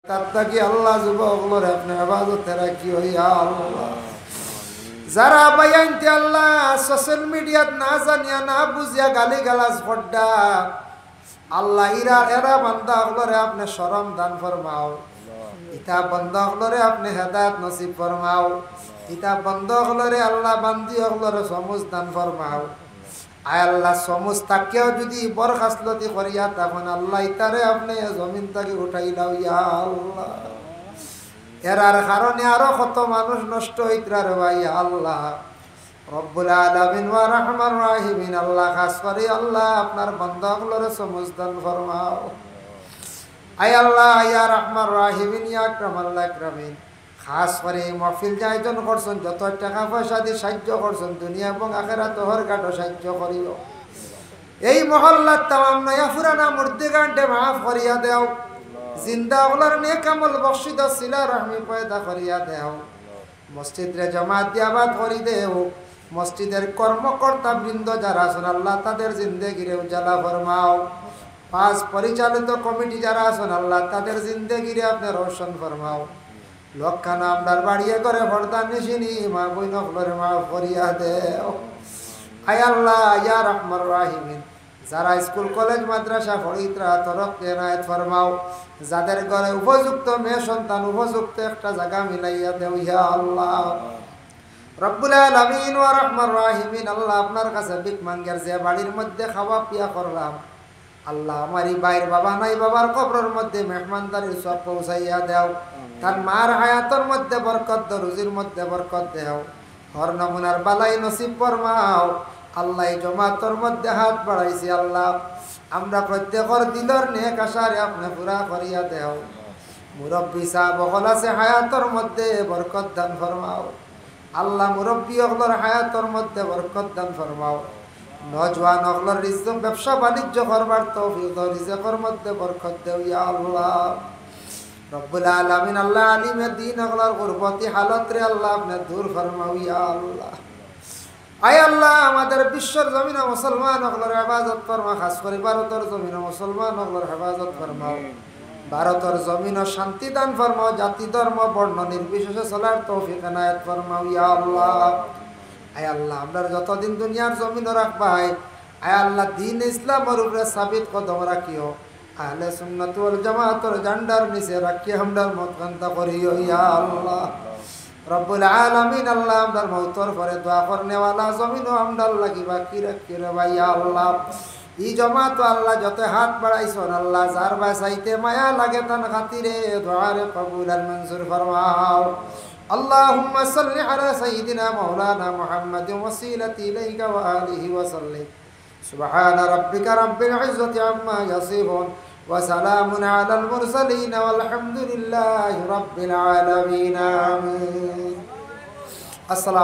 তাত্তাকি আল্লাহ যুবকগুলোর আপনি হেফাজতে রাখিও ইয়া আল্লাহ। যারা বাইয়াইনতে আল্লাহ সোশ্যাল মিডিয়াত না জানিয়া না বুঝিয়া গালি গালাজ পড়ডা আল্লাহ এরা বান্দা হলরে আপনি শরম দান ফরমাও। ইতা বন্ধ হলরে আপনি হেদায়েত নসিব ফরমাও। ইতা বন্ধ হলরে আল্লাহ বান্দি হলরে সমুজ দান ফরমাও। আয় আল্লাহ সমুজ তাকেও যদি বরখাস্ততি করিয়া তখন আল্লাহ ইতারে আপনি জমিন থেকে উঠাই দাও ইয়া আল্লাহ। এরার কারণে আরো কত মানুষ নষ্ট হইতরা ভাই আল্লাহ। রব্বুল আলামিন ওয়া রাহমান রাহিমিন আল্লাহ খাস করে আল্লাহ আপনার বান্দাগুলোরে সমুজ দান ফরমাও। আয় আল্লাহ ইয়া রাহমান রাহিমিন ইয়া আকরামাল আকরামিন খাস করে মাহফিল আয়োজন করছেন, যত টাকা পয়সা দিয়ে সাহায্য করছেন দুনিয়া এবং আখিরাত হর কাটো সাহায্য করিও। এই মহল্লার তামাম নয়া ফুরানা মুর্দি গান্ডে মাফ করিয়া দেও। জিন্দা ওগুলার নেক আমল বখশিদ সিলা রহমি পয়দা করিয়া দেও। মসজিদে জমাত দিয়াবাদ করি দেও। মসজিদের কর্মকর্তা বৃন্দ যারা আছেন আল্লাহ তাদের জিন্দেগিরে উজালা ফরমাও। পাঁচ পরিচালিত কমিটি যারা আছেন আল্লাহ তাদের জিন্দেগিরে আপনি রোশন ফরমাও। লক্ষানা আমরার বাড়িয়ে করে ভর্তা নিশিনি মা বই নকলরে মা ফরিয়া দেও। আয় আল্লাহ ইয়া রাহমান রাহিমিন যারা স্কুল কলেজ মাদ্রাসা পড়িতরা তরফকে এনায়েত ফরমাও। যাদের ঘরে উপযুক্ত মেয়ে সন্তান উপযুক্ত একটা জায়গা মিলাইয়া দেও ইয়া আল্লাহ। রব্বুল আলামিন ওয়া রাহমান রাহিমিন আল্লাহ আপনার কাছে ভিক মাঙ্গের যে বাড়ির মধ্যে খাওয়া পিয়া করলাম আল্লাহ আমারই বাইর বাবা নাই বাবার কবরের মধ্যে মেহমানদারির সব পৌঁছাইয়া দেও। তার মার হায়াতের মধ্যে বরকত দাও, রুজির মধ্যে বরকত দেও। হর নমুনার বালাই নসিব ফরমাও। আল্লাহ জমাতর মধ্যে হাত বাড়াইছি আল্লাহ আমরা প্রত্যেকর দিলর নেক আশারে আপনি পুরা করিয়া দেও। মুরব্বী সাহেব হল আছে হায়াতর মধ্যে বরকত দান ফরমাও। আল্লাহ মুরব্বী হলর হায়াতর মধ্যে বরকত দান ফরমাও। নজওয়ান হলর রিজক ব্যবসা বাণিজ্য করবার তৌফিক রিজকের মধ্যে বরকত দেও ইয়া আল্লাহ। রব্বুল আলামিন আল্লাহ আলিমে দ্বীন হলর গুরবতি হালত রে আল্লাহ আপনি দূর ফরমাও ইয়া আল্লাহ। আয় আল্লাহ আমাদের বিশ্বর জমিন মুসলমান হলর হেফাজত ফরমা। খাস করে ভারতের জমিন মুসলমান হলর হেফাজত ফরমাও। ভারতের জমিন শান্তি দান ফরমাও। জাতি ধর্ম বর্ণ নির্বিশেষে চলার তৌফিক এনায়েত ফরমাও ইয়া আল্লাহ। আয় আল্লাহ আমরা যতদিন দুনিয়ার জমিন রাখবাই আয় আল্লাহ দ্বীন ইসলামের উপরে সাবিত কদম রাখিও। আহলে সুন্নাত ওয়াল জামাতের ঝান্ডার নিচে রাখিয়ে আমরার মত কান্তা করিও ইয়া আল্লাহ। রব্বুল আলামিন আল্লাহ আমরার মওতর পরে দোয়া করনেওয়ালা জমিনও আমরার লাগিবা কি রাখি রে ভাই আল্লাহ। ই জমাত আল্লাহ যত হাত বাড়াইছন আল্লাহ যার বাসাইতে মায়া লাগে তান খাতিরে দোয়ারে কবুল আর মঞ্জুর ফরমাও। اللهم صل على سيدنا مولانا محمد وسيلة إليك وآله وسلم. سبحان ربك رب العزة عما يصفون وسلام على المرسلين والحمد لله رب العالمين آمين. السلام